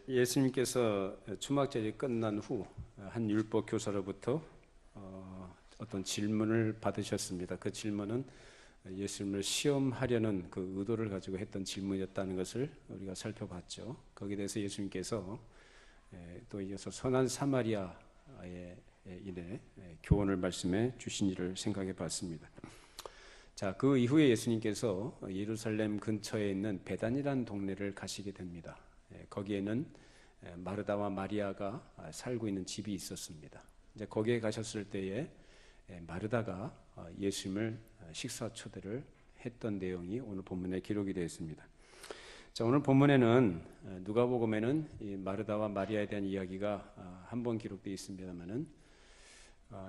예수님께서 초막절이 끝난 후 한 율법 교사로부터 어떤 질문을 받으셨습니다. 그 질문은 예수님을 시험하려는 그 의도를 가지고 했던 질문이었다는 것을 우리가 살펴봤죠. 거기에 대해서 예수님께서 또 이어서 선한 사마리아에 인해 교훈을 말씀해 주신 일을 생각해 봤습니다. 자, 그 이후에 예수님께서 예루살렘 근처에 있는 베단이라는 동네를 가시게 됩니다. 거기에는 마르다와 마리아가 살고 있는 집이 있었습니다. 이제 거기에 가셨을 때에 마르다가 예수님을 식사 초대를 했던 내용이 오늘 본문에 기록이 되어 있습니다. 자, 오늘 본문에는 누가복음에는 이 마르다와 마리아에 대한 이야기가 한 번 기록되어 있습니다만은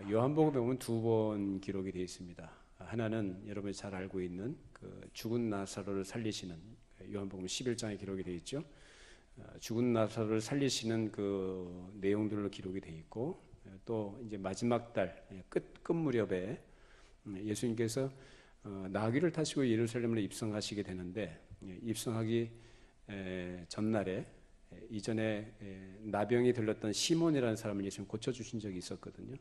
요한복음에 보면 두 번 기록이 되어 있습니다. 하나는 여러분이 잘 알고 있는 그 죽은 나사로를 살리시는 요한복음 11장에 기록이 되어 있죠. 죽은 나사로를 살리시는 그 내용들로 기록이 되어 있고, 또 이제 마지막 달 끝 무렵에 예수님께서 나귀를 타시고 예루살렘으로 입성하시게 되는데, 입성하기 전날에 이전에 나병이 들렸던 시몬이라는 사람을 예수님 고쳐주신 적이 있었거든요.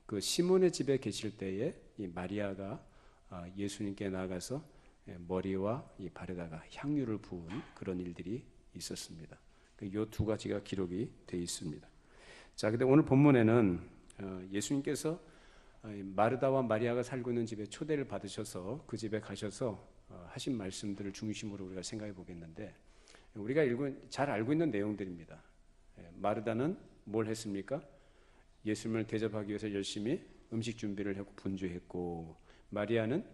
그 시몬의 집에 계실 때에 이 마리아가 예수님께 나가서 머리와 이 발에다가 향유를 부은 그런 일들이 있었습니다. 이 두 가지가 기록이 되어 있습니다. 자, 근데 오늘 본문에는 예수님께서 마르다와 마리아가 살고 있는 집에 초대를 받으셔서 그 집에 가셔서 하신 말씀들을 중심으로 우리가 생각해 보겠는데, 우리가 잘 알고 있는 내용들입니다. 마르다는 뭘 했습니까? 예수님을 대접하기 위해서 열심히 음식 준비를 하고 분주했고, 마리아는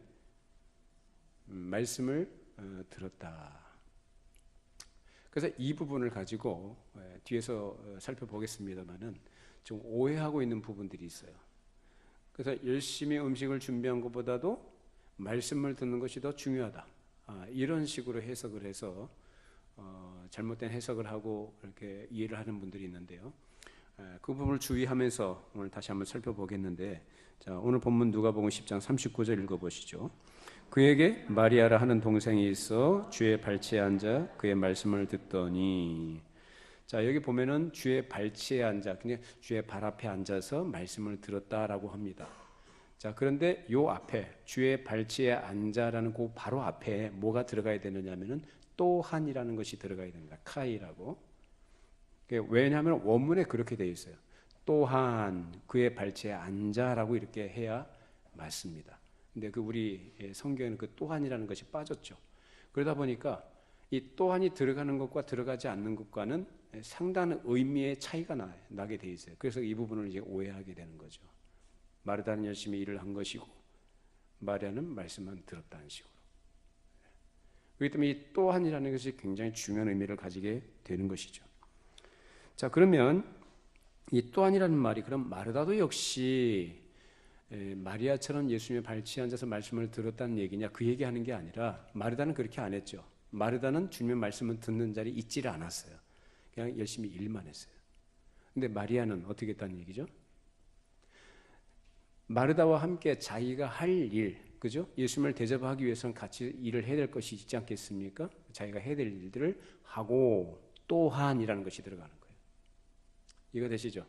말씀을 들었다. 그래서 이 부분을 가지고 뒤에서 살펴보겠습니다만은 좀 오해하고 있는 부분들이 있어요. 그래서 열심히 음식을 준비한 것보다도 말씀을 듣는 것이 더 중요하다. 이런 식으로 해석을 해서 잘못된 해석을 하고 이렇게 이해를 하는 분들이 있는데요. 그 부분을 주의하면서 오늘 다시 한번 살펴보겠는데, 자, 오늘 본문 누가복음 10장 39절 읽어보시죠. 그에게 마리아라 하는 동생이 있어 주의 발치에 앉아 그의 말씀을 듣더니, 자, 여기 보면은 주의 발치에 앉아, 그냥 주의 발 앞에 앉아서 말씀을 들었다라고 합니다. 자, 그런데 요 앞에 주의 발치에 앉아라는 그 바로 앞에 뭐가 들어가야 되느냐면은 또한이라는 것이 들어가야 됩니다. 카이라고. 왜냐하면 원문에 그렇게 되어 있어요. 또한 그의 발치에 앉아라고 이렇게 해야 맞습니다. 근데 그 우리 성경에는 그 또한이라는 것이 빠졌죠. 그러다 보니까 이 또한이 들어가는 것과 들어가지 않는 것과는 상당한 의미의 차이가 나게 되어 있어요. 그래서 이 부분을 이제 오해하게 되는 거죠. 마르다는 열심히 일을 한 것이고 마리아는 말씀만 들었다는 식으로. 그렇기 때문에 이 또한이라는 것이 굉장히 중요한 의미를 가지게 되는 것이죠. 자, 그러면 이 또한이라는 말이 그럼 마르다도 역시 마리아처럼 예수님의 발치에 앉아서 말씀을 들었다는 얘기냐, 그 얘기하는 게 아니라 마르다는 그렇게 안 했죠. 마르다는 주님의 말씀을 듣는 자리에 있지를 않았어요. 그냥 열심히 일만 했어요. 근데 마리아는 어떻게 했다는 얘기죠? 마르다와 함께 자기가 할 일, 그죠? 예수님을 대접하기 위해서는 같이 일을 해야 될 것이 있지 않겠습니까? 자기가 해야 될 일들을 하고 또한이라는 것이 들어가는 거예요. 이해가 되시죠?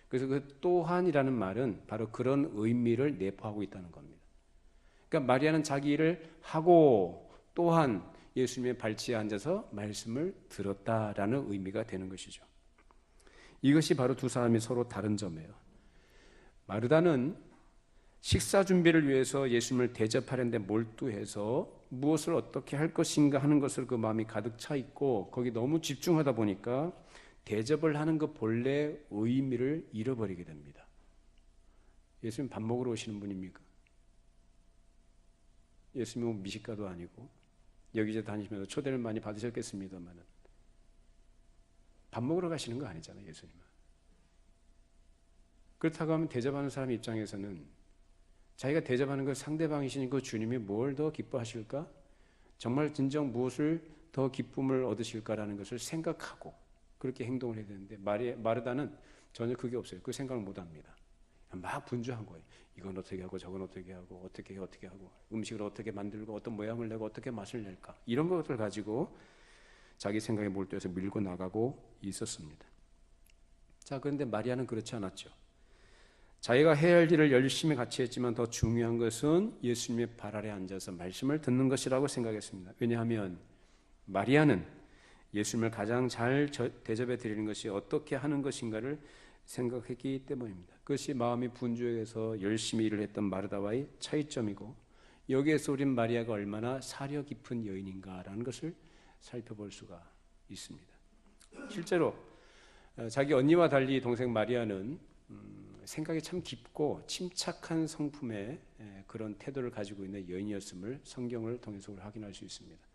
그래서 그 또한이라는 말은 바로 그런 의미를 내포하고 있다는 겁니다. 그러니까 마리아는 자기 일을 하고 또한 예수님의 발치에 앉아서 말씀을 들었다라는 의미가 되는 것이죠. 이것이 바로 두 사람이 서로 다른 점이에요. 마르다는 식사 준비를 위해서 예수님을 대접하려는데 몰두해서 무엇을 어떻게 할 것인가 하는 것을 그 마음이 가득 차 있고 거기 너무 집중하다 보니까 대접을 하는 그 본래의 의미를 잃어버리게 됩니다. 예수님 밥 먹으러 오시는 분입니까? 예수님은 미식가도 아니고 여기저기 다니시면서 초대를 많이 받으셨겠습니다만 밥 먹으러 가시는 거 아니잖아요, 예수님은. 그렇다고 하면 대접하는 사람 입장에서는 자기가 대접하는 그 상대방이신 그 주님이 뭘 더 기뻐하실까? 정말 진정 무엇을 더 기쁨을 얻으실까라는 것을 생각하고 그렇게 행동을 해야 되는데 마르다는 전혀 그게 없어요. 그 생각을 못 합니다. 막 분주한 거예요. 이건 어떻게 하고 저건 어떻게 하고 어떻게 하고 음식을 어떻게 만들고 어떤 모양을 내고 어떻게 맛을 낼까 이런 것들 가지고 자기 생각에 몰두해서 밀고 나가고 있었습니다. 자, 그런데 마리아는 그렇지 않았죠. 자기가 해야 할 일을 열심히 같이 했지만 더 중요한 것은 예수님의 발 아래 앉아서 말씀을 듣는 것이라고 생각했습니다. 왜냐하면 마리아는 예수님을 가장 잘 대접해 드리는 것이 어떻게 하는 것인가를 생각했기 때문입니다. 그것이 마음이 분주해서 열심히 일을 했던 마르다와의 차이점이고, 여기에서 우린 마리아가 얼마나 사려 깊은 여인인가라는 것을 살펴볼 수가 있습니다. 실제로 자기 언니와 달리 동생 마리아는 생각이 참 깊고 침착한 성품의 그런 태도를 가지고 있는 여인이었음을 성경을 통해서 확인할 수 있습니다.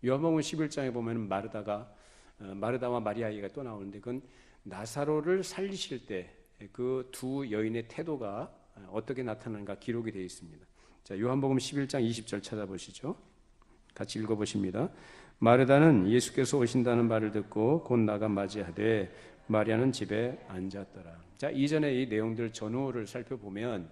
요한복음 11장에 보면 마르다와 마리아 얘기가 또 나오는데, 그건 나사로를 살리실 때 그 두 여인의 태도가 어떻게 나타나는가 기록이 되어 있습니다. 자, 요한복음 11장 20절 찾아보시죠. 같이 읽어보십니다. 마르다는 예수께서 오신다는 말을 듣고 곧 나가 맞이하되 마리아는 집에 앉았더라. 자, 이전에 이 내용들 전후를 살펴보면,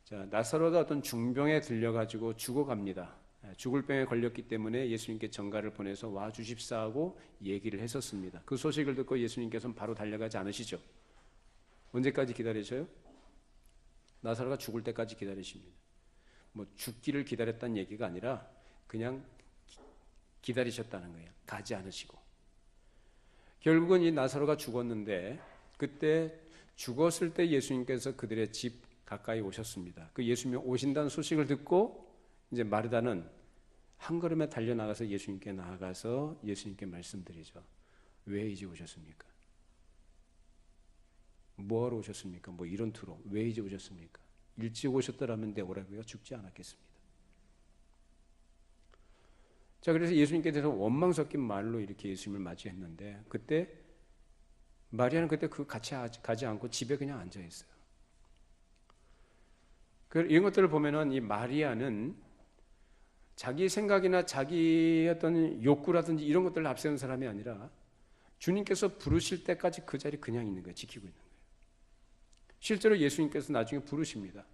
자, 나사로가 어떤 중병에 들려가지고 죽어갑니다. 죽을 병에 걸렸기 때문에 예수님께 전가를 보내서 와 주십사 하고 얘기를 했었습니다. 그 소식을 듣고 예수님께서는 바로 달려가지 않으시죠. 언제까지 기다리셔요? 나사로가 죽을 때까지 기다리십니다. 뭐 죽기를 기다렸다는 얘기가 아니라 그냥 기다리셨다는 거예요. 가지 않으시고. 결국은 이 나사로가 죽었는데, 그때 죽었을 때 예수님께서 그들의 집 가까이 오셨습니다. 그 예수님이 오신다는 소식을 듣고 이제 마르다는 한 걸음에 달려나가서 예수님께 나아가서 예수님께 말씀드리죠. 왜 이제 오셨습니까? 뭐하러 오셨습니까? 뭐 이런 투로 왜 이제 오셨습니까? 일찍 오셨더라면 내 오라고요. 죽지 않았겠습니다. 자, 그래서 예수님께서 원망 섞인 말로 이렇게 예수님을 맞이했는데, 그때 마리아는 그때 같이 가지 않고 집에 그냥 앉아 있어요. 이런 것들을 보면은 이 마리아는 자기 생각이나 자기 어떤 욕구라든지 이런 것들을 앞세우는 사람이 아니라 주님께서 부르실 때까지 그 자리 그냥 있는 거예요. 지키고 있는 거예요. 실제로 예수님께서 나중에 부르십니다.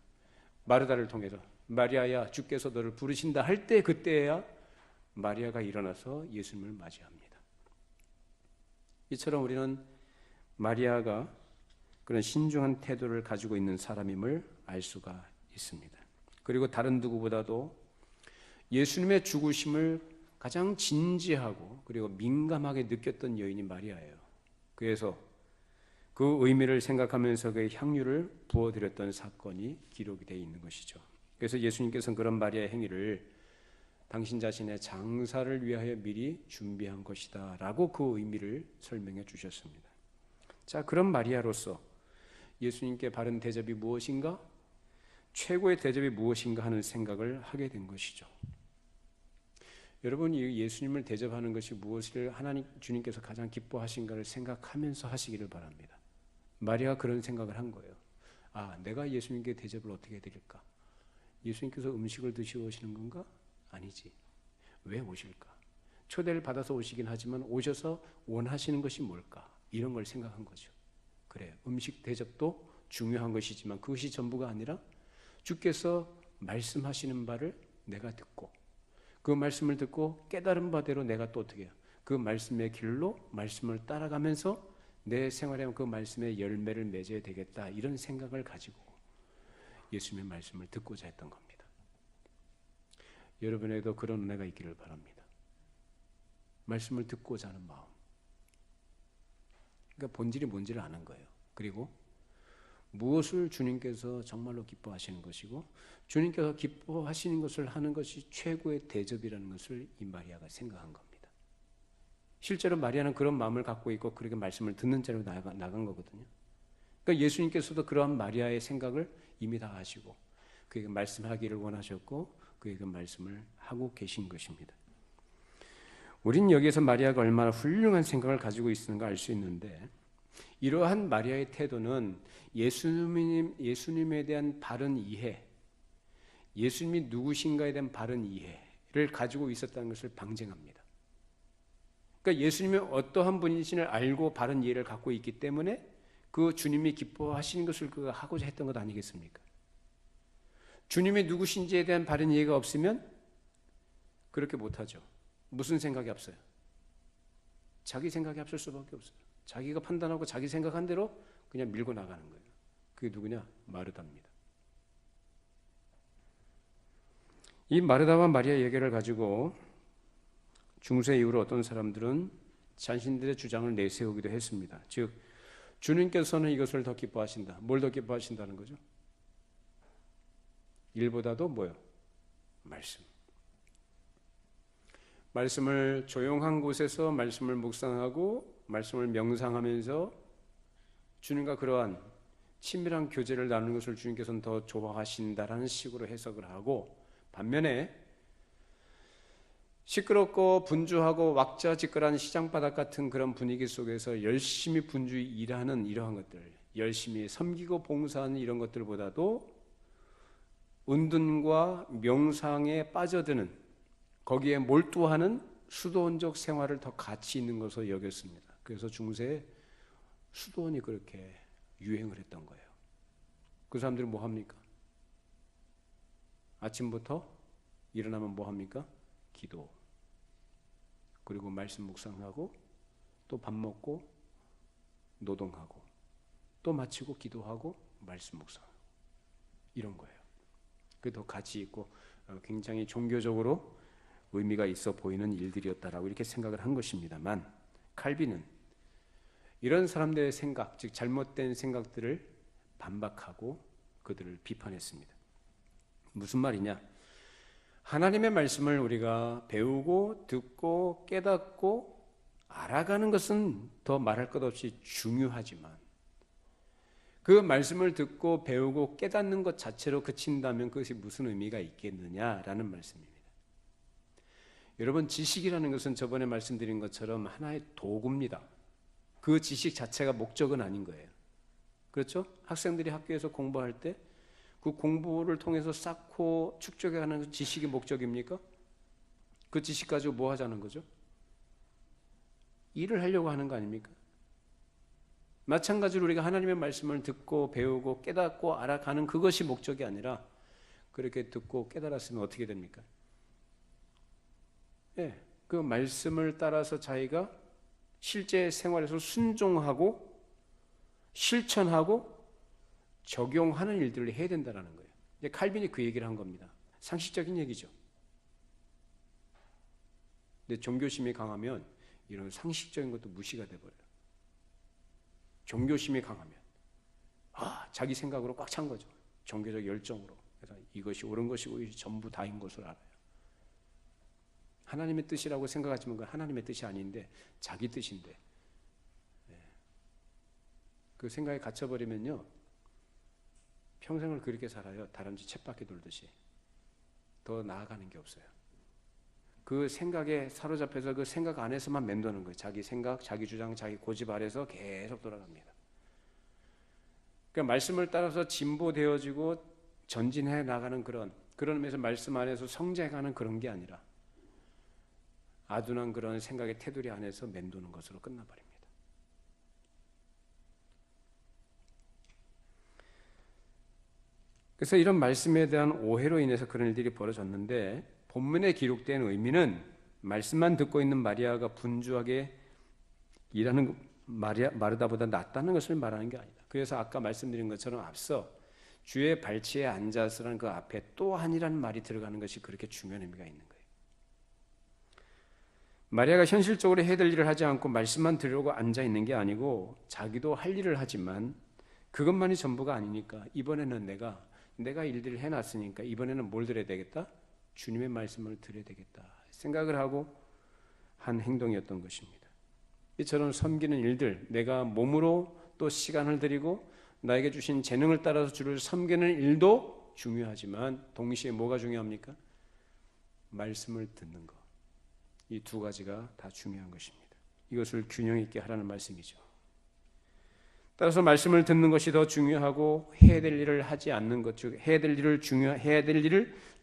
마르다를 통해서 마리아야, 주께서 너를 부르신다 할 때, 그때야 마리아가 일어나서 예수님을 맞이합니다. 이처럼 우리는 마리아가 그런 신중한 태도를 가지고 있는 사람임을 알 수가 있습니다. 그리고 다른 누구보다도 예수님의 죽으심을 가장 진지하고 그리고 민감하게 느꼈던 여인이 마리아예요. 그래서 그 의미를 생각하면서 그의 향유를 부어드렸던 사건이 기록이 되어 있는 것이죠. 그래서 예수님께서는 그런 마리아의 행위를 당신 자신의 장사를 위하여 미리 준비한 것이다 라고 그 의미를 설명해 주셨습니다. 자, 그런 마리아로서 예수님께 바른 대접이 무엇인가? 최고의 대접이 무엇인가 하는 생각을 하게 된 것이죠. 여러분, 이 예수님을 대접하는 것이 무엇을 하나님 주님께서 가장 기뻐하신가를 생각하면서 하시기를 바랍니다. 마리아가 그런 생각을 한 거예요. 아, 내가 예수님께 대접을 어떻게 드릴까? 예수님께서 음식을 드시러 오시는 건가? 아니지. 왜 오실까? 초대를 받아서 오시긴 하지만 오셔서 원하시는 것이 뭘까? 이런 걸 생각한 거죠. 그래요. 음식 대접도 중요한 것이지만 그것이 전부가 아니라 주께서 말씀하시는 바를 내가 듣고 그 말씀을 듣고 깨달은 바대로 내가 또 어떻게 해요? 그 말씀의 길로 말씀을 따라가면서 내 생활에 그 말씀의 열매를 맺어야 되겠다, 이런 생각을 가지고 예수님의 말씀을 듣고자 했던 겁니다. 여러분에게도 그런 은혜가 있기를 바랍니다. 말씀을 듣고자 하는 마음. 그러니까 본질이 뭔지를 아는 거예요. 그리고 무엇을 주님께서 정말로 기뻐하시는 것이고 주님께서 기뻐하시는 것을 하는 것이 최고의 대접이라는 것을 이 마리아가 생각한 겁니다. 실제로 마리아는 그런 마음을 갖고 있고 그렇게 말씀을 듣는 자로 나간 거거든요. 그러니까 예수님께서도 그러한 마리아의 생각을 이미 다 아시고 그에게 말씀하기를 원하셨고 그에게 말씀을 하고 계신 것입니다. 우린 여기에서 마리아가 얼마나 훌륭한 생각을 가지고 있는가 알 수 있는데, 이러한 마리아의 태도는 예수님에 대한 바른 이해, 예수님이 누구신가에 대한 바른 이해를 가지고 있었다는 것을 방증합니다. 그러니까 예수님이 어떠한 분이신을 알고 바른 이해를 갖고 있기 때문에 그 주님이 기뻐하시는 것을 그가 하고자 했던 것 아니겠습니까? 주님이 누구신지에 대한 바른 이해가 없으면 그렇게 못하죠. 무슨 생각이 없어요? 자기 생각에 앞설 수밖에 없어요. 자기가 판단하고 자기 생각한 대로 그냥 밀고 나가는 거예요. 그게 누구냐? 마르다입니다. 이 마르다와 마리아 얘기를 가지고 중세 이후로 어떤 사람들은 자신들의 주장을 내세우기도 했습니다. 즉 주님께서는 이것을 더 기뻐하신다. 뭘 더 기뻐하신다는 거죠? 일보다도 뭐요? 말씀. 말씀을 조용한 곳에서 말씀을 묵상하고 말씀을 명상하면서 주님과 그러한 친밀한 교제를 나누는 것을 주님께서는 더 좋아하신다라는 식으로 해석을 하고, 반면에 시끄럽고 분주하고 왁자지껄한 시장바닥 같은 그런 분위기 속에서 열심히 분주히 일하는 이러한 것들, 열심히 섬기고 봉사하는 이런 것들보다도 은둔과 명상에 빠져드는, 거기에 몰두하는 수도원적 생활을 더 가치 있는 것으로 여겼습니다. 그래서 중세에 수도원이 그렇게 유행을 했던 거예요. 그 사람들이 뭐 합니까? 아침부터 일어나면 뭐 합니까? 기도. 그리고 말씀 묵상하고 또 밥 먹고 노동하고 또 마치고 기도하고 말씀 묵상하고 이런 거예요. 그게 더 가치 있고 굉장히 종교적으로 의미가 있어 보이는 일들이었다라고 이렇게 생각을 한 것입니다만, 칼빈은 이런 사람들의 생각, 즉 잘못된 생각들을 반박하고 그들을 비판했습니다. 무슨 말이냐? 하나님의 말씀을 우리가 배우고 듣고 깨닫고 알아가는 것은 더 말할 것 없이 중요하지만, 그 말씀을 듣고 배우고 깨닫는 것 자체로 그친다면 그것이 무슨 의미가 있겠느냐라는 말씀입니다. 여러분, 지식이라는 것은 저번에 말씀드린 것처럼 하나의 도구입니다. 그 지식 자체가 목적은 아닌 거예요. 그렇죠? 학생들이 학교에서 공부할 때 그 공부를 통해서 쌓고 축적해가는 그 지식이 목적입니까? 그 지식 가지고 뭐 하자는 거죠? 일을 하려고 하는 거 아닙니까? 마찬가지로 우리가 하나님의 말씀을 듣고 배우고 깨닫고 알아가는 그것이 목적이 아니라, 그렇게 듣고 깨달았으면 어떻게 됩니까? 그 말씀을 따라서 자기가 실제 생활에서 순종하고 실천하고 적용하는 일들을 해야 된다는 거예요. 이제 칼빈이 그 얘기를 한 겁니다. 상식적인 얘기죠. 근데 종교심이 강하면 이런 상식적인 것도 무시가 돼버려요. 종교심이 강하면 자기 생각으로 꽉 찬 거죠. 종교적 열정으로. 그래서 이것이 옳은 것이고 이것이 전부 다인 것을 알아요. 하나님의 뜻이라고 생각하지만 그건 하나님의 뜻이 아닌데 자기 뜻인데, 그 생각에 갇혀버리면요 평생을 그렇게 살아요. 다람쥐 쳇바퀴 돌듯이. 더 나아가는 게 없어요. 그 생각에 사로잡혀서 그 생각 안에서만 맴도는 거예요. 자기 생각, 자기 주장, 자기 고집 아래서 계속 돌아갑니다. 그러니까 말씀을 따라서 진보되어지고 전진해 나가는 그런 의미에서 말씀 안에서 성장해가는 그런 게 아니라 아둔한 그런 생각의 테두리 안에서 맴도는 것으로 끝나버립니다. 그래서 이런 말씀에 대한 오해로 인해서 그런 일들이 벌어졌는데, 본문에 기록된 의미는 말씀만 듣고 있는 마리아가 분주하게 일하는 마르다보다 낫다는 것을 말하는 게 아니다. 그래서 아까 말씀드린 것처럼 앞서 주의 발치에 앉아서라는 그 앞에 또 한이라는 말이 들어가는 것이 그렇게 중요한 의미가 있는 거예요. 마리아가 현실적으로 해야 될 일을 하지 않고 말씀만 들으려고 앉아 있는 게 아니고, 자기도 할 일을 하지만 그것만이 전부가 아니니까 이번에는 내가 일들을 해놨으니까 이번에는 뭘 들어야 되겠다? 주님의 말씀을 들어야 되겠다 생각을 하고 한 행동이었던 것입니다. 이처럼 섬기는 일들, 내가 몸으로 또 시간을 들이고 나에게 주신 재능을 따라서 주를 섬기는 일도 중요하지만 동시에 뭐가 중요합니까? 말씀을 듣는 것. 이 두 가지가 다 중요한 것입니다. 이것을 균형 있게 하라는 말씀이죠. 따라서 말씀을 듣는 것이 더 중요하고 해야 될 일을 하지 않는 것, 즉 해야 될 일을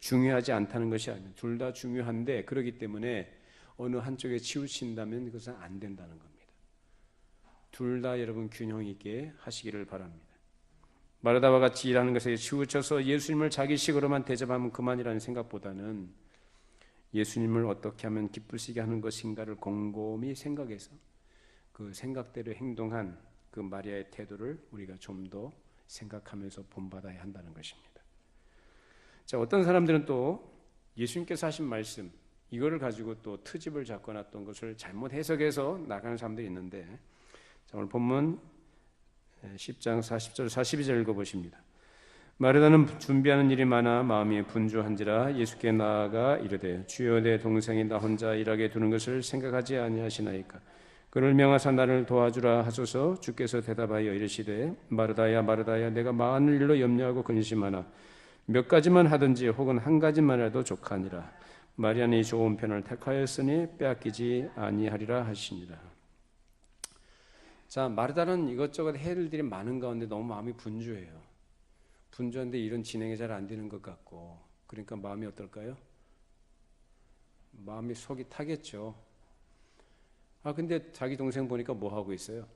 중요하지 않다는 것이 아닙니다. 둘 다 중요한데, 그렇기 때문에 어느 한쪽에 치우친다면 그것은 안 된다는 겁니다. 둘 다 여러분 균형 있게 하시기를 바랍니다. 마르다와 같이 일하는 것에 치우쳐서 예수님을 자기 식으로만 대접하면 그만이라는 생각보다는 예수님을 어떻게 하면 기쁘시게 하는 것인가를 곰곰이 생각해서 그 생각대로 행동한 그 마리아의 태도를 우리가 좀 더 생각하면서 본받아야 한다는 것입니다. 자, 어떤 사람들은 또 예수님께서 하신 말씀 이거를 가지고 또 트집을 잡거나 어떤 것을 잘못 해석해서 나가는 사람들이 있는데, 자, 오늘 본문 10장 40절 42절 읽어보십니다. 마르다는 준비하는 일이 많아 마음이 분주한지라 예수께 나아가 이르되 주여 내 동생이 나 혼자 일하게 두는 것을 생각하지 아니하시나이까. 그를 명하사 나를 도와주라 하소서. 주께서 대답하여 이르시되 마르다야 마르다야 내가 많은 일로 염려하고 근심하나 몇 가지만 하든지 혹은 한 가지만이라도 족하니라. 마리아는 이 좋은 편을 택하였으니 빼앗기지 아니하리라 하시니라. 자, 마르다는 이것저것 해야 될 일이 많은 가운데 너무 마음이 분주해요. 분주한데 일은 진행이 잘 안 되는 것 같고, 그러니까 마음이 어떨까요? 마음이 속이 타겠죠. 근데 자기 동생 보니까 뭐 하고 있어요?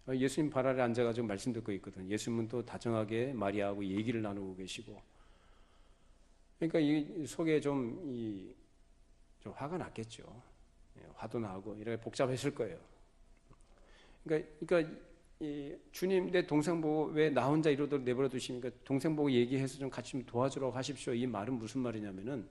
예수님 발 아래 앉아가지고 말씀 듣고 있거든. 예수님은 또 다정하게 마리아하고 얘기를 나누고 계시고. 그러니까 이 속에 좀 화가 났겠죠. 화도 나고 이렇게 복잡했을 거예요. 그러니까 주님 내 동생 보고 왜 나 혼자 이러도록 내버려 두시니까 동생 보고 얘기해서 좀 같이 좀 도와주라고 하십시오. 이 말은 무슨 말이냐면은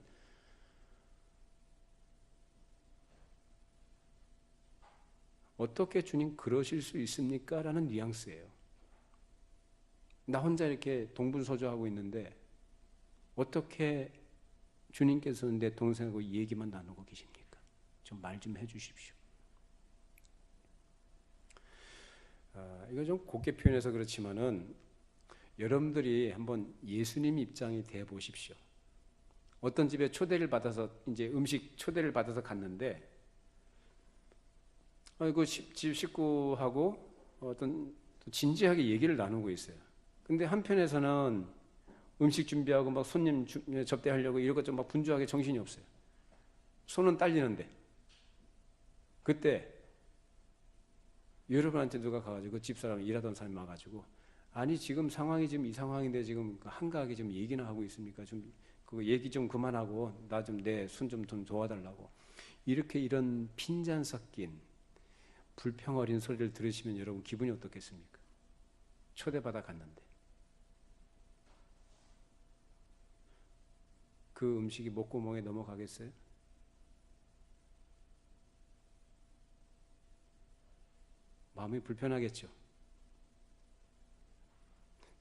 어떻게 주님 그러실 수 있습니까? 라는 뉘앙스예요. 나 혼자 이렇게 동분서주하고 있는데 어떻게 주님께서는 내 동생하고 얘기만 나누고 계십니까? 좀 말 좀 해주십시오. 이거 좀 곱게 표현해서 그렇지만은 여러분들이 한번 예수님 입장이 돼 보십시오. 어떤 집에 초대를 받아서 이제 음식 초대를 받아서 갔는데 그 집 식구하고 어떤 진지하게 얘기를 나누고 있어요. 근데 한편에서는 음식 준비하고 막 손님 접대하려고 이것저것 막 분주하게 정신이 없어요. 손은 딸리는데 그때 여러분한테 누가 가가지고 그 집사람 일하던 사람이 와가지고 아니 지금 상황이 지금 이 상황인데 지금 한가하게 좀 얘기나 하고 있습니까? 좀 그 얘기 좀 그만하고 나 좀 내 손 좀 도와달라고 이렇게 이런 핀잔 섞인 불평 어린 소리를 들으시면 여러분 기분이 어떻겠습니까? 초대받아 갔는데 그 음식이 목구멍에 넘어가겠어요? 마음이 불편하겠죠.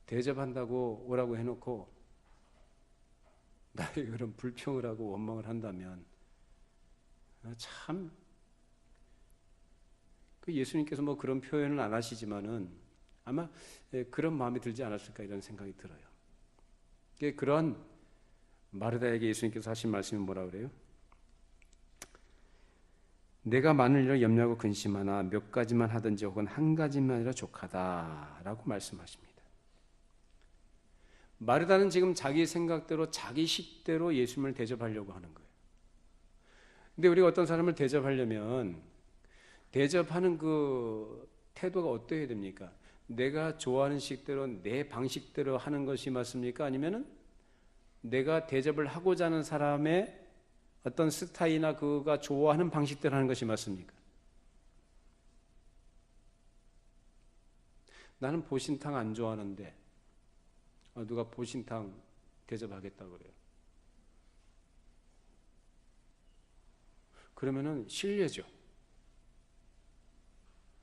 대접한다고 오라고 해놓고 나의 그런 불평을 하고 원망을 한다면 참 그 예수님께서 뭐 그런 표현은 안 하시지만은 아마 그런 마음이 들지 않았을까 이런 생각이 들어요. 그런 마르다에게 예수님께서 하신 말씀이 뭐라 그래요? 내가 많은 일을 염려하고 근심하나 몇 가지만 하든지 혹은 한 가지만이라 족하다라고 말씀하십니다. 마르다는 지금 자기 생각대로 자기 식대로 예수님을 대접하려고 하는 거예요. 근데 우리가 어떤 사람을 대접하려면 대접하는 그 태도가 어떠해야 됩니까? 내가 좋아하는 식대로 내 방식대로 하는 것이 맞습니까? 아니면은 내가 대접을 하고자 하는 사람의 어떤 스타일이나 그가 좋아하는 방식대로 하는 것이 맞습니까? 나는 보신탕 안 좋아하는데 누가 보신탕 대접하겠다고 그래요. 그러면은 실례죠.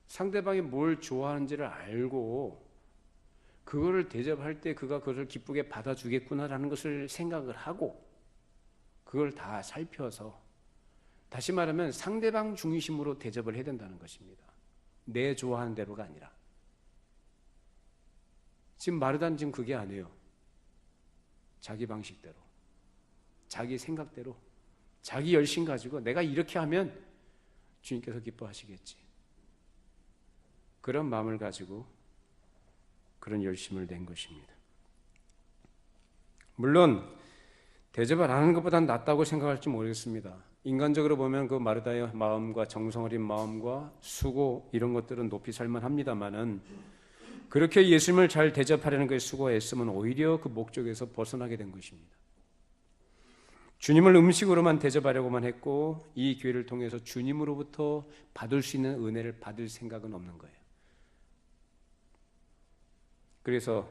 상대방이 뭘 좋아하는지를 알고 그거를 대접할 때 그가 그것을 기쁘게 받아주겠구나라는 것을 생각을 하고 그걸 다 살펴서 다시 말하면 상대방 중심으로 대접을 해야 된다는 것입니다. 내 좋아하는 대로가 아니라. 지금 마르다는 지금 그게 아니에요. 자기 방식대로, 자기 생각대로, 자기 열심 가지고 내가 이렇게 하면 주님께서 기뻐하시겠지. 그런 마음을 가지고 그런 열심을 낸 것입니다. 물론 대접을 안 하는 것보다 낫다고 생각할지 모르겠습니다. 인간적으로 보면 그 마르다의 마음과 정성 어린 마음과 수고 이런 것들은 높이 살만합니다만은 그렇게 예수님을 잘 대접하려는 것에 수고했으면 오히려 그 목적에서 벗어나게 된 것입니다. 주님을 음식으로만 대접하려고만 했고 이 기회를 통해서 주님으로부터 받을 수 있는 은혜를 받을 생각은 없는 거예요. 그래서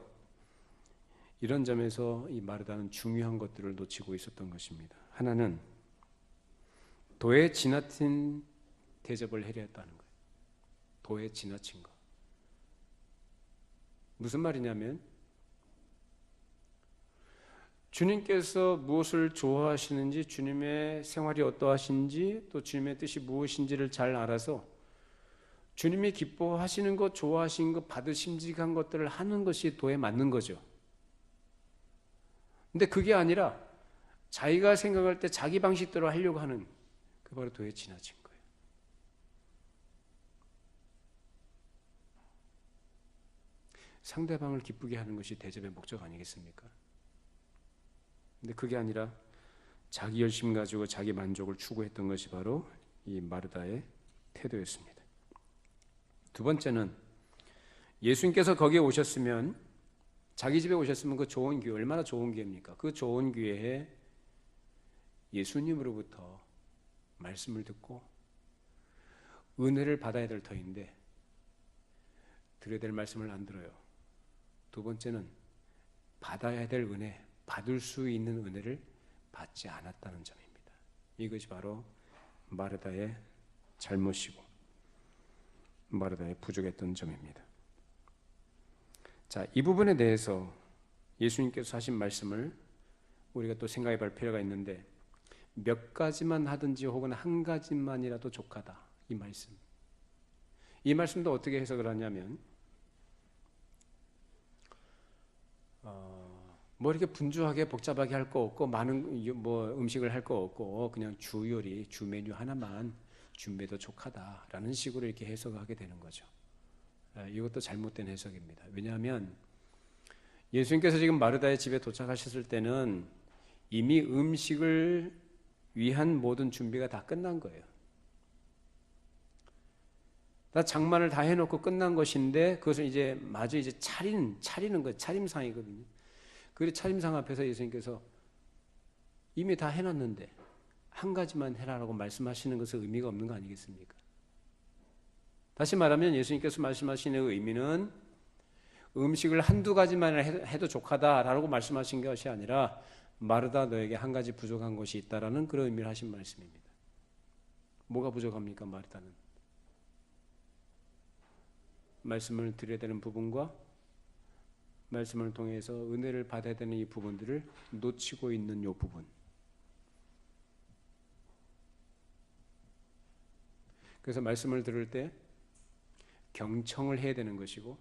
이런 점에서 이 마르다는 중요한 것들을 놓치고 있었던 것입니다. 하나는 도에 지나친 대접을 하려 했다는 거예요. 도에 지나친 거. 무슨 말이냐면 주님께서 무엇을 좋아하시는지, 주님의 생활이 어떠하신지, 또 주님의 뜻이 무엇인지를 잘 알아서 주님이 기뻐하시는 것, 좋아하시는 것, 받으심직한 것들을 하는 것이 도에 맞는 거죠. 근데 그게 아니라 자기가 생각할 때 자기 방식대로 하려고 하는, 그 바로 도에 지나친 거예요. 상대방을 기쁘게 하는 것이 대접의 목적 아니겠습니까? 근데 그게 아니라 자기 열심 가지고 자기 만족을 추구했던 것이 바로 이 마르다의 태도였습니다. 두 번째는 예수님께서 거기에 오셨으면, 자기 집에 오셨으면 그 좋은 기회, 얼마나 좋은 기회입니까? 그 좋은 기회에 예수님으로부터 말씀을 듣고 은혜를 받아야 될 터인데 들어야 될 말씀을 안 들어요. 두 번째는 받아야 될 은혜, 받을 수 있는 은혜를 받지 않았다는 점입니다. 이것이 바로 마르다의 잘못이고 마르다의 부족했던 점입니다. 자, 이 부분에 대해서 예수님께서 하신 말씀을 우리가 또 생각해 볼 필요가 있는데, 몇 가지만 하든지 혹은 한 가지만이라도 족하다, 이 말씀. 이 말씀도 어떻게 해석을 하냐면 뭐 이렇게 분주하게 복잡하게 할 거 없고 많은 뭐 음식을 할 거 없고 그냥 주 요리, 주 메뉴 하나만 준비해도 족하다라는 식으로 이렇게 해석하게 되는 거죠. 이것도 잘못된 해석입니다. 왜냐하면 예수님께서 지금 마르다의 집에 도착하셨을 때는 이미 음식을 위한 모든 준비가 다 끝난 거예요. 다 장만을 다 해놓고 끝난 것인데 그것을 이제 마저 이제 차리는 거, 차림상이거든요. 그 차림상 앞에서 예수님께서 이미 다 해놨는데 한 가지만 해라라고 말씀하시는 것은 의미가 없는 거 아니겠습니까? 다시 말하면 예수님께서 말씀하시는 의미는 음식을 한두 가지만 해도 족하다라고 말씀하신 것이 아니라 마르다, 너에게 한 가지 부족한 것이 있다라는 그런 의미를 하신 말씀입니다. 뭐가 부족합니까? 마르다는 말씀을 드려야 되는 부분과 말씀을 통해서 은혜를 받아야 되는 이 부분들을 놓치고 있는 이 부분. 그래서 말씀을 들을 때 경청을 해야 되는 것이고,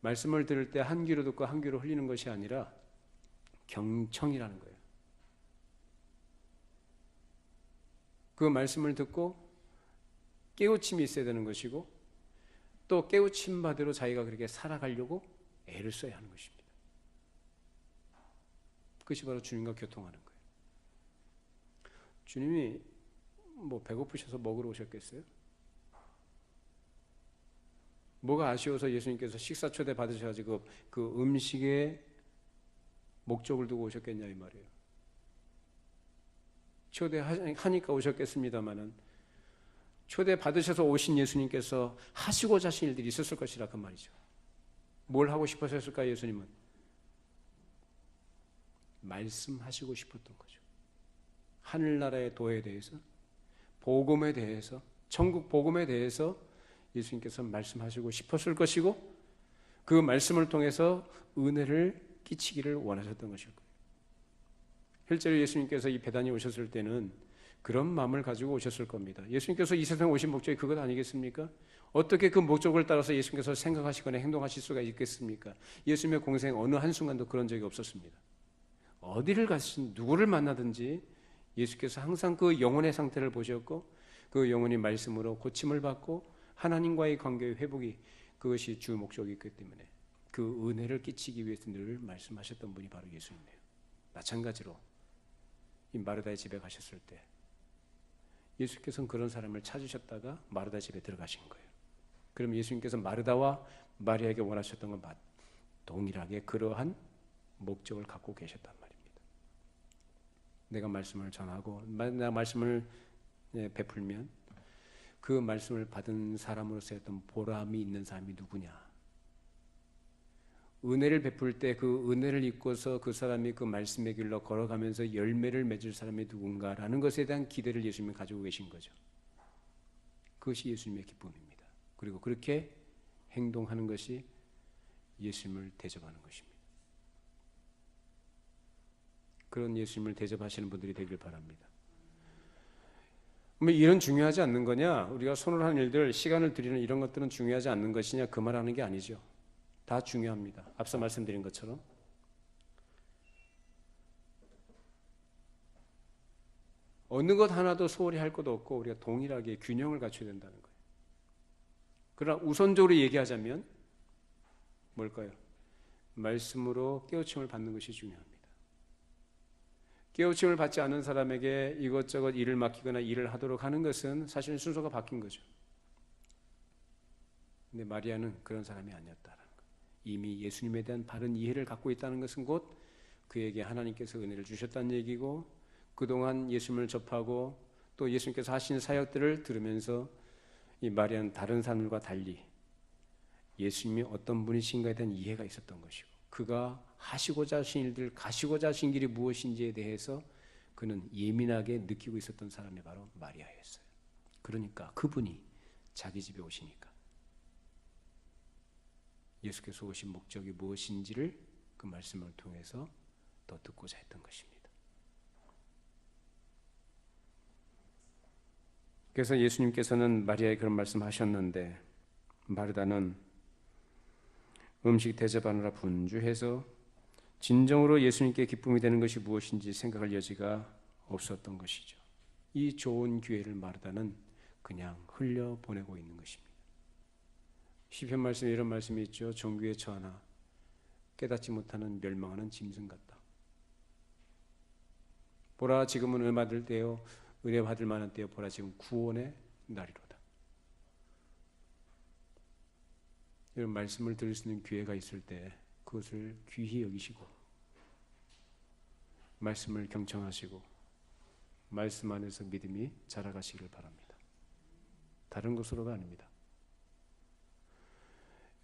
말씀을 들을 때 한 귀로 듣고 한 귀로 흘리는 것이 아니라 경청이라는 거예요. 그 말씀을 듣고 깨우침이 있어야 되는 것이고, 또 깨우침 바대로 자기가 그렇게 살아가려고 애를 써야 하는 것입니다. 그것이 바로 주님과 교통하는 거예요. 주님이 뭐 배고프셔서 먹으러 오셨겠어요? 뭐가 아쉬워서 예수님께서 식사 초대 받으셔가지고 그 음식에 목적을 두고 오셨겠냐 이 말이에요. 초대하니까 오셨겠습니다마는 초대 받으셔서 오신 예수님께서 하시고자 하신 일들이 있었을 것이라 그 말이죠. 뭘 하고 싶으셨을까 예수님은? 말씀하시고 싶었던 거죠. 하늘나라의 도에 대해서, 복음에 대해서, 천국 복음에 대해서 예수님께서 말씀하시고 싶었을 것이고, 그 말씀을 통해서 은혜를 끼치기를 원하셨던 것일 거예요. 실제로 예수님께서 이 베단에 오셨을 때는 그런 마음을 가지고 오셨을 겁니다. 예수님께서 이 세상에 오신 목적이 그것 아니겠습니까? 어떻게 그 목적을 따라서 예수님께서 생각하시거나 행동하실 수가 있겠습니까? 예수님의 공생 어느 한순간도 그런 적이 없었습니다. 어디를 가시든 누구를 만나든지 예수께서 항상 그 영혼의 상태를 보셨고, 그 영혼이 말씀으로 고침을 받고 하나님과의 관계의 회복이, 그것이 주 목적이기 때문에 그 은혜를 끼치기 위해서 늘 말씀하셨던 분이 바로 예수님이에요. 마찬가지로 이 마르다의 집에 가셨을 때 예수께서는 그런 사람을 찾으셨다가 마르다 집에 들어가신 거예요. 그럼 예수님께서 마르다와 마리아에게 원하셨던 건 동일하게 그러한 목적을 갖고 계셨단 말입니다. 내가 말씀을 전하고 내가 말씀을 베풀면 그 말씀을 받은 사람으로서의 어떤 보람이 있는 사람이 누구냐? 은혜를 베풀 때 그 은혜를 입고서 그 사람이 그 말씀의 길로 걸어가면서 열매를 맺을 사람이 누군가라는 것에 대한 기대를 예수님이 가지고 계신 거죠. 그것이 예수님의 기쁨입니다. 그리고 그렇게 행동하는 것이 예수님을 대접하는 것입니다. 그런 예수님을 대접하시는 분들이 되길 바랍니다. 뭐 이런 중요하지 않는 거냐? 우리가 손을 하는 일들, 시간을 들이는 이런 것들은 중요하지 않는 것이냐? 그 말하는 게 아니죠. 다 중요합니다. 앞서 말씀드린 것처럼 어느 것 하나도 소홀히 할 것도 없고 우리가 동일하게 균형을 갖춰야 된다는 거예요. 그러나 우선적으로 얘기하자면 뭘까요? 말씀으로 깨우침을 받는 것이 중요합니다. 깨우침을 받지 않은 사람에게 이것저것 일을 맡기거나 일을 하도록 하는 것은 사실 순서가 바뀐 거죠. 근데 마리아는 그런 사람이 아니었다라는 거예요. 이미 예수님에 대한 바른 이해를 갖고 있다는 것은 곧 그에게 하나님께서 은혜를 주셨다는 얘기고, 그동안 예수님을 접하고 또 예수님께서 하신 사역들을 들으면서 이 마리아는 다른 사람들과 달리 예수님이 어떤 분이신가에 대한 이해가 있었던 것이고, 그가 하시고자 하신 일들, 가시고자 하신 길이 무엇인지에 대해서 그는 예민하게 느끼고 있었던 사람이 바로 마리아였어요. 그러니까 그분이 자기 집에 오시니까 예수께서 오신 목적이 무엇인지를 그 말씀을 통해서 더 듣고자 했던 것입니다. 그래서 예수님께서는 마리아에 그런 말씀하셨는데, 마르다는 음식 대접하느라 분주해서 진정으로 예수님께 기쁨이 되는 것이 무엇인지 생각할 여지가 없었던 것이죠. 이 좋은 기회를 마르다는 그냥 흘려보내고 있는 것입니다. 시편 말씀에 이런 말씀이 있죠. 종귀에 처하나 깨닫지 못하는 멸망하는 짐승 같다. 보라, 지금은 은혜받을 때요, 은혜받을 만한 때요, 보라, 지금 구원의 날이로다. 이런 말씀을 들을 수 있는 기회가 있을 때 그것을 귀히 여기시고 말씀을 경청하시고 말씀 안에서 믿음이 자라가시기를 바랍니다. 다른 것으로가 아닙니다.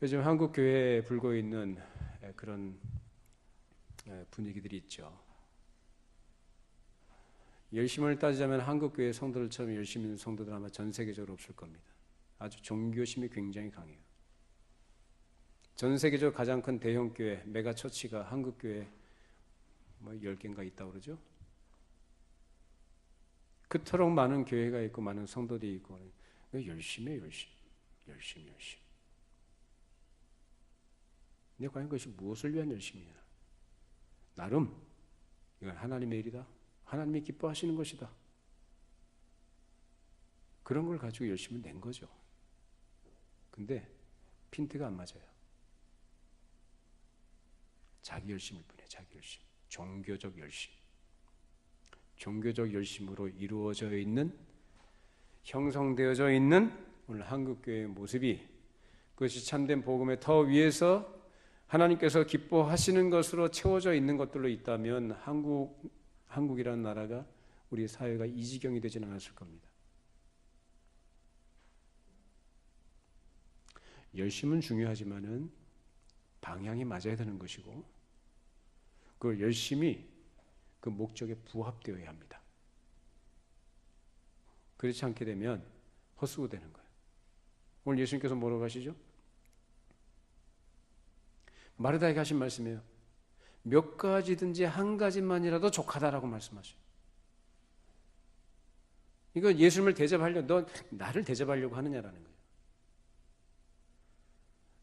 요즘 한국 교회에 불고 있는 그런 분위기들이 있죠. 열심을 따지자면 한국 교회 성도들처럼 열심히 있는 성도들 아마 전 세계적으로 없을 겁니다. 아주 종교심이 굉장히 강해요. 전 세계적으로 가장 큰 대형 교회, 메가 처치가 한국 교회 뭐 10개인가 있다고 그러죠. 그토록 많은 교회가 있고 많은 성도들이 있고 열심히. 근데 과연 그것이 무엇을 위한 열심이냐? 나름 이건 하나님의 일이다. 하나님이 기뻐하시는 것이다. 그런 걸 가지고 열심을 낸 거죠. 근데 핀트가 안 맞아요. 자기 열심일 뿐이에요. 자기 열심. 종교적 열심. 종교적 열심으로 이루어져 있는, 형성되어져 있는 오늘 한국교회의 모습이, 그것이 참된 복음의 터 위에서 하나님께서 기뻐하시는 것으로 채워져 있는 것들로 있다면 한국이라는 나라가, 우리 사회가 이 지경이 되지는 않았을 겁니다. 열심은 중요하지만은 방향이 맞아야 되는 것이고, 그걸 열심히 그 목적에 부합되어야 합니다. 그렇지 않게 되면 헛수고되는 거예요. 오늘 예수님께서 뭐라고 하시죠? 마르다에게 하신 말씀이에요. 몇 가지든지 한 가지만이라도 족하다라고 말씀하셔요. 이거 예수님을 대접하려고, 너 나를 대접하려고 하느냐라는 거예요.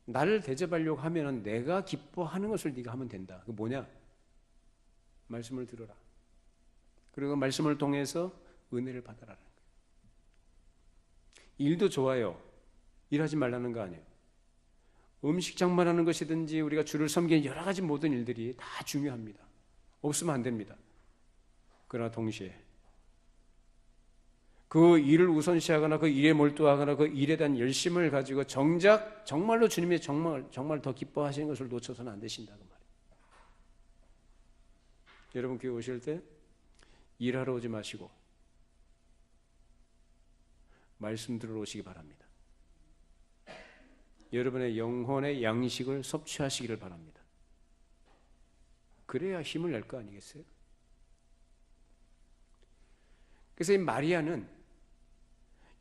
나를 대접하려고 하면은 내가 기뻐하는 것을 네가 하면 된다. 그 뭐냐? 말씀을 들어라. 그리고 말씀을 통해서 은혜를 받아라는 거예요. 일도 좋아요. 일하지 말라는 거 아니에요. 음식 장만하는 것이든지 우리가 주를 섬기는 여러 가지 모든 일들이 다 중요합니다. 없으면 안 됩니다. 그러나 동시에 그 일을 우선시하거나 그 일에 몰두하거나 그 일에 대한 열심을 가지고 정작 정말로 주님이 정말 더 기뻐하시는 것을 놓쳐서는 안 되신다고 말이에요. 여러분 교회 오실 때 일하러 오지 마시고 말씀 들으러 오시기 바랍니다. 여러분의 영혼의 양식을 섭취하시기를 바랍니다. 그래야 힘을 낼 거 아니겠어요? 그래서 이 마리아는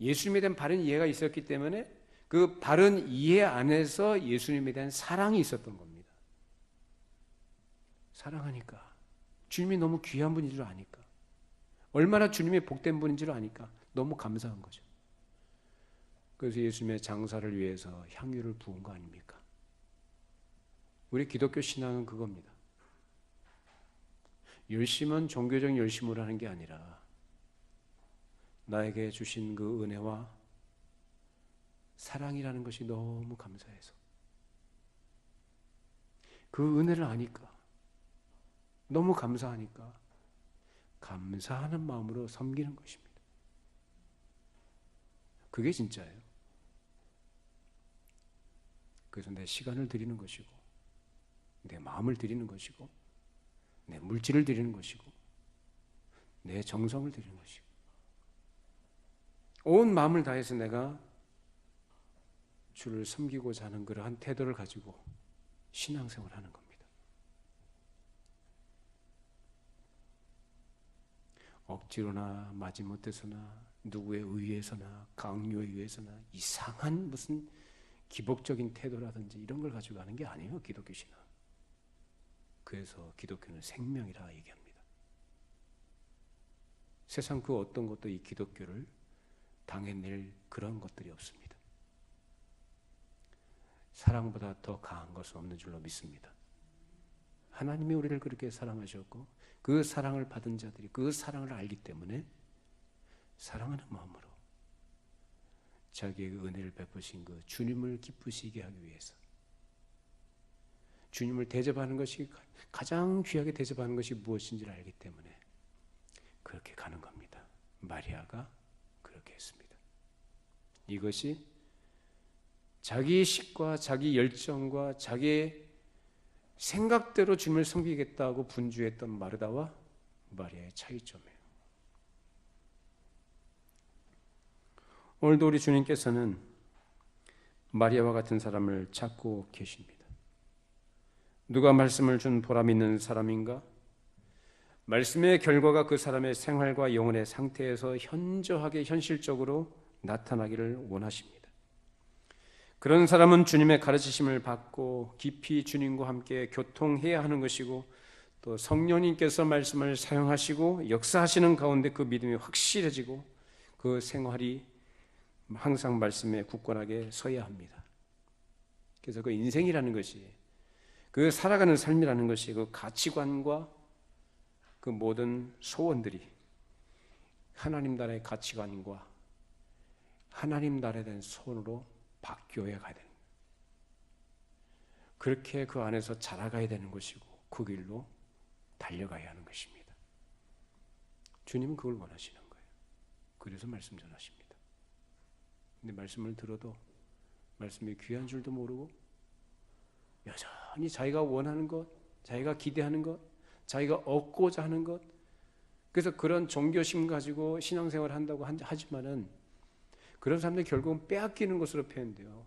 예수님에 대한 바른 이해가 있었기 때문에 그 바른 이해 안에서 예수님에 대한 사랑이 있었던 겁니다. 사랑하니까, 주님이 너무 귀한 분인 줄 아니까, 얼마나 주님이 복된 분인 줄 아니까 너무 감사한 거죠. 그래서 예수님의 장사를 위해서 향유를 부은 거 아닙니까? 우리 기독교 신앙은 그겁니다. 열심은 종교적 열심으로 하는 게 아니라 나에게 주신 그 은혜와 사랑이라는 것이 너무 감사해서 그 은혜를 아니까, 너무 감사하니까 감사하는 마음으로 섬기는 것입니다. 그게 진짜예요. 그래서 내 시간을 드리는 것이고, 내 마음을 드리는 것이고, 내 물질을 드리는 것이고, 내 정성을 드리는 것이고, 온 마음을 다해서 내가 주를 섬기고자 하는 그러한 태도를 가지고 신앙생활을 하는 겁니다. 억지로나 마지못해서나 누구의 의해서나 강요에 의해서나 이상한 무슨 기복적인 태도라든지 이런 걸 가지고 가는 게 아니에요, 기독교 신앙. 그래서 기독교는 생명이라 얘기합니다. 세상 그 어떤 것도 이 기독교를 당해낼 그런 것들이 없습니다. 사랑보다 더 강한 것은 없는 줄로 믿습니다. 하나님이 우리를 그렇게 사랑하셨고 그 사랑을 받은 자들이 그 사랑을 알기 때문에 사랑하는 마음으로 자기의 은혜를 베푸신 그 주님을 기쁘시게 하기 위해서, 주님을 대접하는 것이 가장 귀하게 대접하는 것이 무엇인지를 알기 때문에 그렇게 가는 겁니다. 마리아가 그렇게 했습니다. 이것이 자기 식과 자기 열정과 자기의 생각대로 주님을 섬기겠다고 분주했던 마르다와 마리아의 차이점이에요. 오늘도 우리 주님께서는 마리아와 같은 사람을 찾고 계십니다. 누가 말씀을 준 보람 있는 사람인가? 말씀의 결과가 그 사람의 생활과 영혼의 상태에서 현저하게 현실적으로 나타나기를 원하십니다. 그런 사람은 주님의 가르치심을 받고 깊이 주님과 함께 교통해야 하는 것이고, 또 성령님께서 말씀을 사용하시고 역사하시는 가운데 그 믿음이 확실해지고 그 생활이 항상 말씀에 굳건하게 서야 합니다. 그래서 그 인생이라는 것이, 그 살아가는 삶이라는 것이 그 가치관과 그 모든 소원들이 하나님 나라의 가치관과 하나님 나라에 대한 소원으로 바뀌어야 가야 되는 거예요. 그렇게 그 안에서 자라가야 되는 것이고 그 길로 달려가야 하는 것입니다. 주님은 그걸 원하시는 거예요. 그래서 말씀 전하십니다. 근데 말씀을 들어도 말씀이 귀한 줄도 모르고 여전히 자기가 원하는 것, 자기가 기대하는 것, 자기가 얻고자 하는 것, 그래서 그런 종교심 가지고 신앙생활을 한다고 하지만은 그런 사람들이 결국은 빼앗기는 것으로 표현돼요.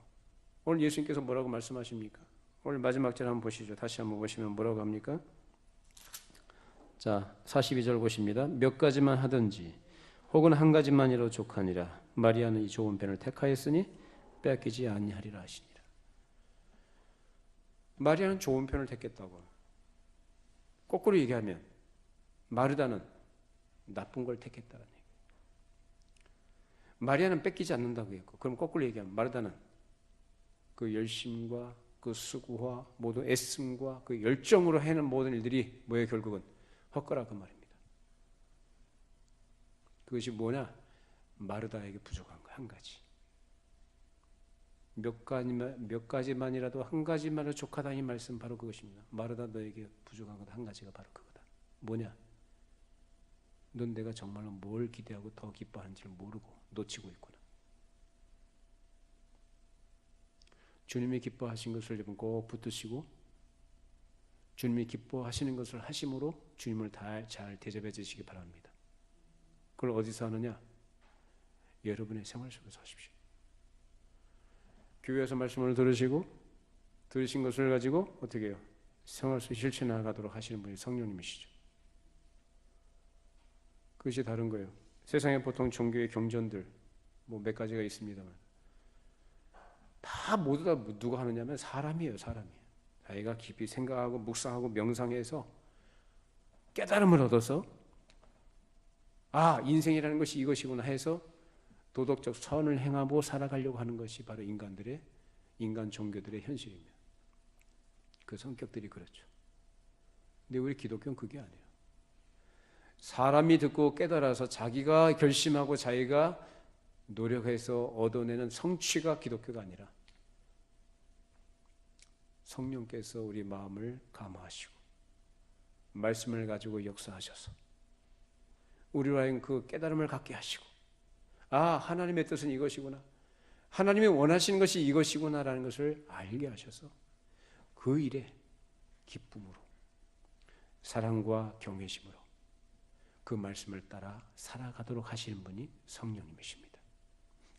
오늘 예수님께서 뭐라고 말씀하십니까? 오늘 마지막 절 한번 보시죠. 다시 한번 보시면 뭐라고 합니까? 자, 42절 보십니다. 몇 가지만 하든지 혹은 한 가지만이라도 족하니라. 마리아는 이 좋은 편을 택하였으니 빼앗기지 아니하리라 하시니라. 마리아는 좋은 편을 택했다고. 거꾸로 얘기하면 마르다는 나쁜 걸 택했다는 얘기예요. 마리아는 뺏기지 않는다고 했고, 그럼 거꾸로 얘기하면 마르다는 그 열심과 그 수고와 모든 애씀과 그 열정으로 해는 모든 일들이 뭐예요? 결국은 헛거라 그 말입니다. 그것이 뭐냐? 마르다에게 부족한 거 한 가지. 몇 가지만이라도 한 가지만으로 족하다 이 말씀 바로 그것입니다. 마르다 너에게 부족한 것 한 가지가 바로 그거다. 뭐냐? 넌 내가 정말로 뭘 기대하고 더 기뻐하는지를 모르고 놓치고 있구나. 주님이 기뻐하신 것을 꼭 붙드시고 주님이 기뻐하시는 것을 하심으로 주님을 잘 대접해 주시기 바랍니다. 그걸 어디서 하느냐? 여러분의 생활 속에서 하십시오. 교회에서 말씀을 들으신 것을 가지고 어떻게 해요? 생활 속에 실천해 나가도록 하시는 분이 성령님이시죠. 그것이 다른 거예요. 세상에 보통 종교의 경전들 뭐 몇 가지가 있습니다만 다 모두 다 누가 하느냐면 사람이에요. 자기가 깊이 생각하고 묵상하고 명상해서 깨달음을 얻어서 인생이라는 것이 이것이구나 해서 도덕적 선을 행하고 살아가려고 하는 것이 바로 인간 종교들의 현실입니다. 그 성격들이 그렇죠. 근데 우리 기독교는 그게 아니에요. 사람이 듣고 깨달아서 자기가 결심하고 자기가 노력해서 얻어내는 성취가 기독교가 아니라 성령께서 우리 마음을 감화하시고 말씀을 가지고 역사하셔서 우리로 하여금 그 깨달음을 갖게 하시고 하나님의 뜻은 이것이구나, 하나님이 원하시는 것이 이것이구나라는 것을 알게 하셔서 그 일에 기쁨으로 사랑과 경외심으로 그 말씀을 따라 살아가도록 하시는 분이 성령님이십니다.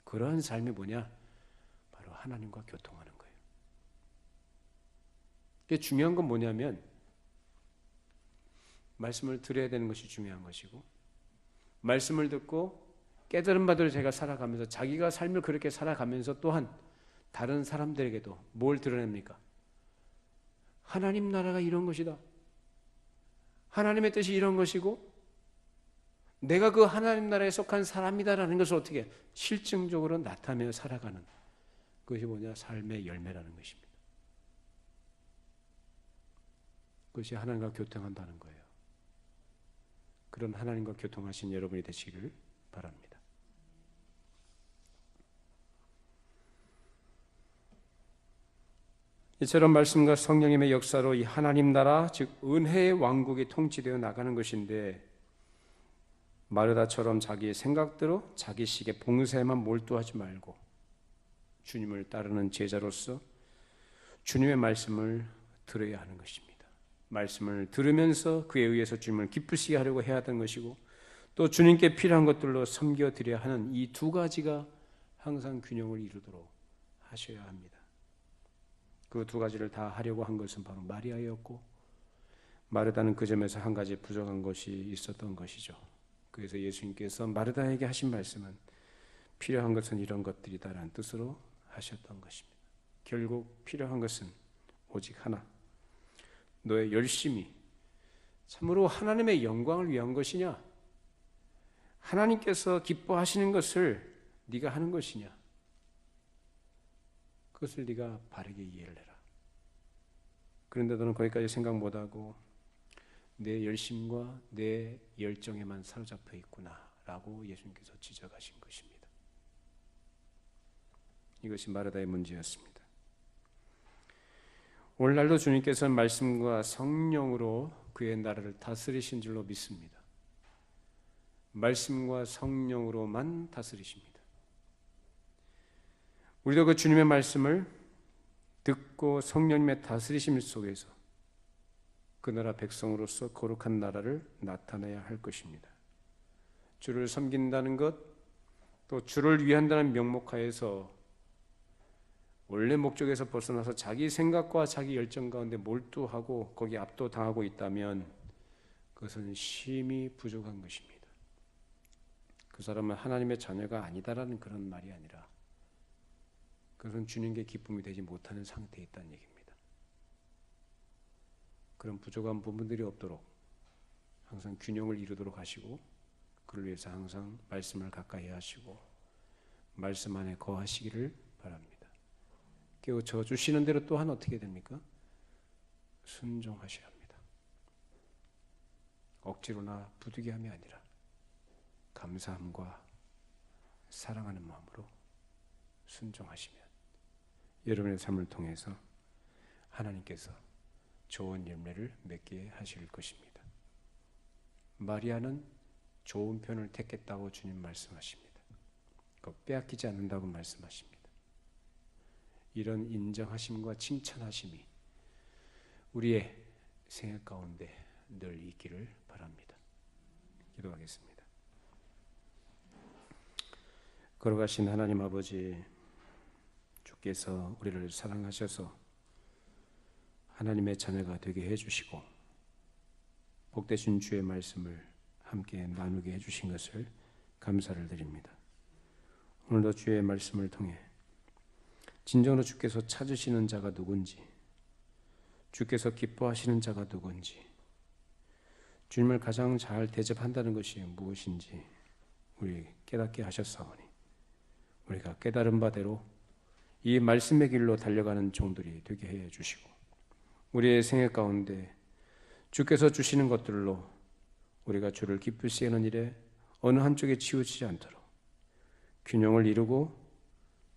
그러한 삶이 뭐냐? 바로 하나님과 교통하는 거예요. 이게 중요한 건 뭐냐면 말씀을 들어야 되는 것이 중요한 것이고 말씀을 듣고 깨달음 받으러 제가 살아가면서 자기가 삶을 그렇게 살아가면서 또한 다른 사람들에게도 뭘 드러냅니까? 하나님 나라가 이런 것이다. 하나님의 뜻이 이런 것이고 내가 그 하나님 나라에 속한 사람이다라는 것을 어떻게 실증적으로 나타내며 살아가는 그것이 뭐냐? 삶의 열매라는 것입니다. 그것이 하나님과 교통한다는 거예요. 그런 하나님과 교통하신 여러분이 되시기를 바랍니다. 이처럼 말씀과 성령님의 역사로 이 하나님 나라, 즉 은혜의 왕국이 통치되어 나가는 것인데 마르다처럼 자기의 생각대로 자기식의 봉사에만 몰두하지 말고 주님을 따르는 제자로서 주님의 말씀을 들어야 하는 것입니다. 말씀을 들으면서 그에 의해서 주님을 기쁘시게 하려고 해야 하는 것이고 또 주님께 필요한 것들로 섬겨드려야 하는 이 두 가지가 항상 균형을 이루도록 하셔야 합니다. 그 두 가지를 다 하려고 한 것은 바로 마리아였고 마르다는 그 점에서 한 가지 부족한 것이 있었던 것이죠. 그래서 예수님께서 마르다에게 하신 말씀은 필요한 것은 이런 것들이다라는 뜻으로 하셨던 것입니다. 결국 필요한 것은 오직 하나, 너의 열심이 참으로 하나님의 영광을 위한 것이냐, 하나님께서 기뻐하시는 것을 네가 하는 것이냐, 그것을 네가 바르게 이해를 해라. 그런데 너는 거기까지 생각 못하고 내 열심과 내 열정에만 사로잡혀 있구나라고 예수님께서 지적하신 것입니다. 이것이 마르다의 문제였습니다. 오늘날도 주님께서는 말씀과 성령으로 그의 나라를 다스리신 줄로 믿습니다. 말씀과 성령으로만 다스리십니다. 우리도 그 주님의 말씀을 듣고 성령님의 다스리심 속에서 그 나라 백성으로서 거룩한 나라를 나타내야 할 것입니다. 주를 섬긴다는 것, 또 주를 위한다는 명목하에서 원래 목적에서 벗어나서 자기 생각과 자기 열정 가운데 몰두하고 거기에 압도당하고 있다면 그것은 심히 부족한 것입니다. 그 사람은 하나님의 자녀가 아니다라는 그런 말이 아니라 그것은 주님께 기쁨이 되지 못하는 상태에 있다는 얘기입니다. 그런 부족한 부분들이 없도록 항상 균형을 이루도록 하시고 그를 위해서 항상 말씀을 가까이 하시고 말씀 안에 거하시기를 바랍니다. 깨우쳐 주시는 대로 또한 어떻게 됩니까? 순종하셔야 합니다. 억지로나 부득이함이 아니라 감사함과 사랑하는 마음으로 순종하시면 여러분의 삶을 통해서 하나님께서 좋은 열매를 맺게 하실 것입니다. 마리아는 좋은 편을 택했다고 주님 말씀하십니다. 그거 빼앗기지 않는다고 말씀하십니다. 이런 인정하심과 칭찬하심이 우리의 생애 가운데 늘 있기를 바랍니다. 기도하겠습니다. 걸어가신 하나님 아버지, 주께서 우리를 사랑하셔서 하나님의 자녀가 되게 해주시고 복되신 주의 말씀을 함께 나누게 해주신 것을 감사를 드립니다. 오늘도 주의 말씀을 통해 진정으로 주께서 찾으시는 자가 누군지, 주께서 기뻐하시는 자가 누군지, 주님을 가장 잘 대접한다는 것이 무엇인지 우리 깨닫게 하셨사오니 우리가 깨달은 바대로 이 말씀의 길로 달려가는 종들이 되게 해 주시고 우리의 생애 가운데 주께서 주시는 것들로 우리가 주를 기쁘시게 하는 일에 어느 한쪽에 치우치지 않도록 균형을 이루고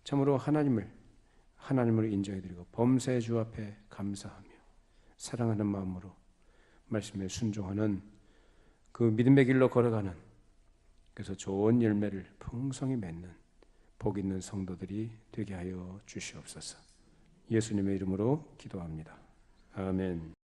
참으로 하나님을 인정해드리고 범사의 주 앞에 감사하며 사랑하는 마음으로 말씀에 순종하는 그 믿음의 길로 걸어가는, 그래서 좋은 열매를 풍성히 맺는 복 있는 성도들이 되게 하여 주시옵소서. 예수님의 이름으로 기도합니다. 아멘.